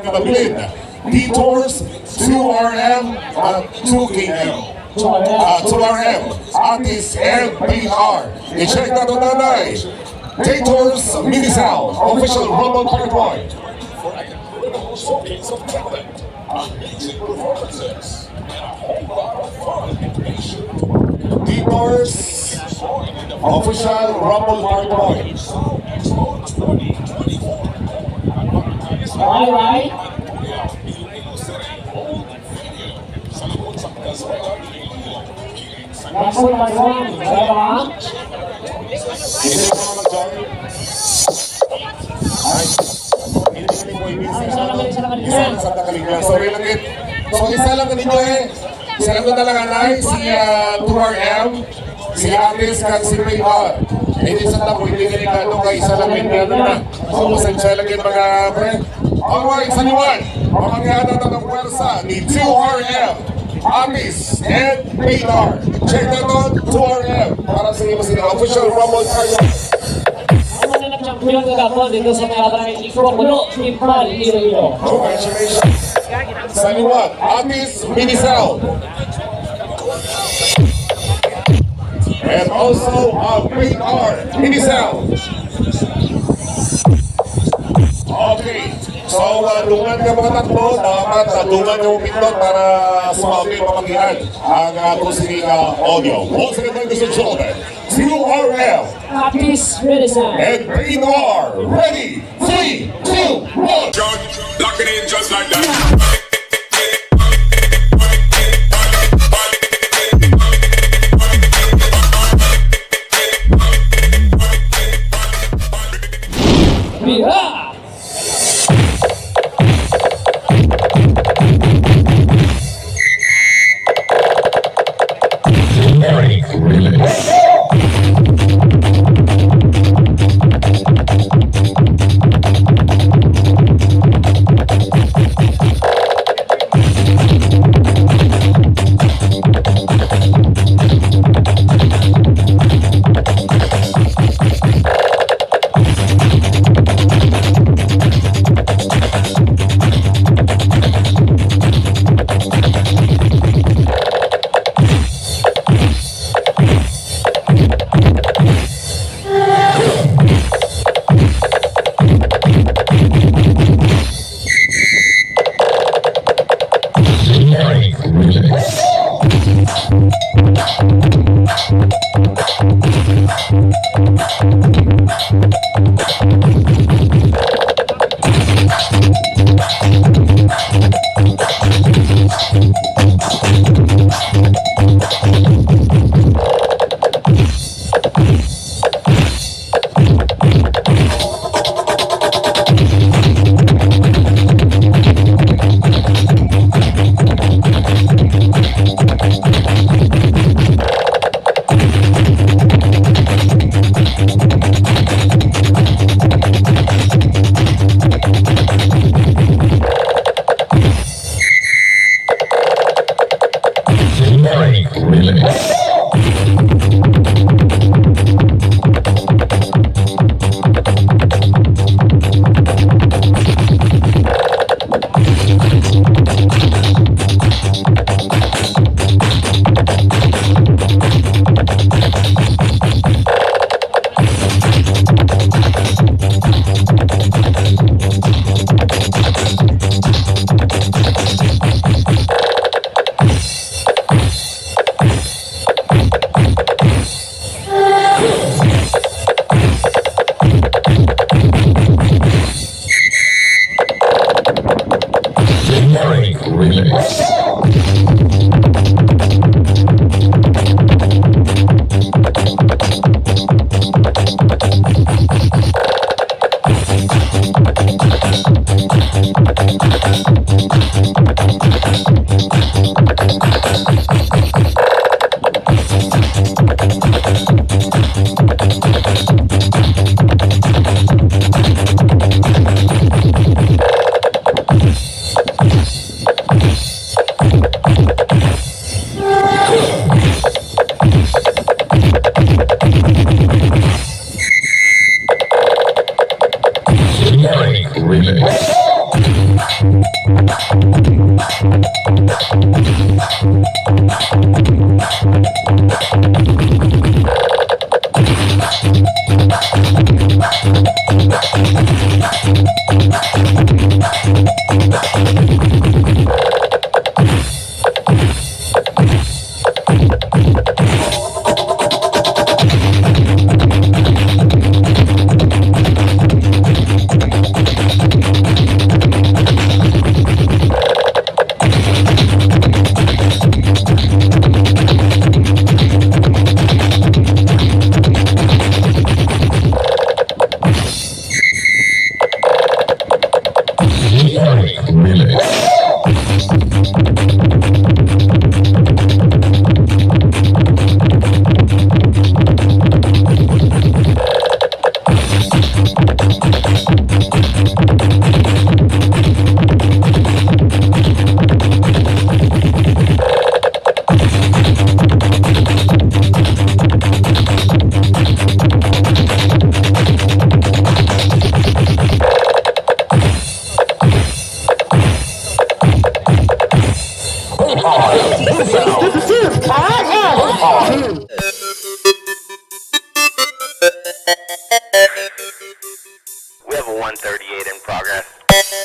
Kalablin, detours 2RM at 2KM. 2RM, Atis and PR. I-check na ito nanay. Detours Mini Sound, official Rumble Party Point. For a incredible showcase of talent, amazing performances, and a whole lot of fun and passion. Detours, official Rumble Party Point. Expo 2024. All right. Napon mag-1, dalawa. So isa lang kanito isa lang na lang anay, si 2RM, si Atis, kag si PR. Hindi sa tapo, hindi delikado kay isa lang yung na. So masensya lang yung mga pre. Alright, sa liwan, mamagana na ng pwersa ni 2RM, Atis, and PR. Check that out, 2RM, para sa iyo sila official Rumble Party. Ang mga champion ng Gabon dito sa Barangay Expo, Pulo, Timpal, Iloilo. Congratulations. Sa liwan, Atis, Mini Sound. And also PR, Mini Sound. Okay. So, dungan ka mga tatlo, dapat dungan yung pindot para sumabing pamagihan ang kusini audio. Once again, ladies and gentlemen, 2RM, Atis, Medicine. and PR, ready, 3, 2, 1. Lock it in just like that. Mira! Remix. break relay. We have a 138 in progress.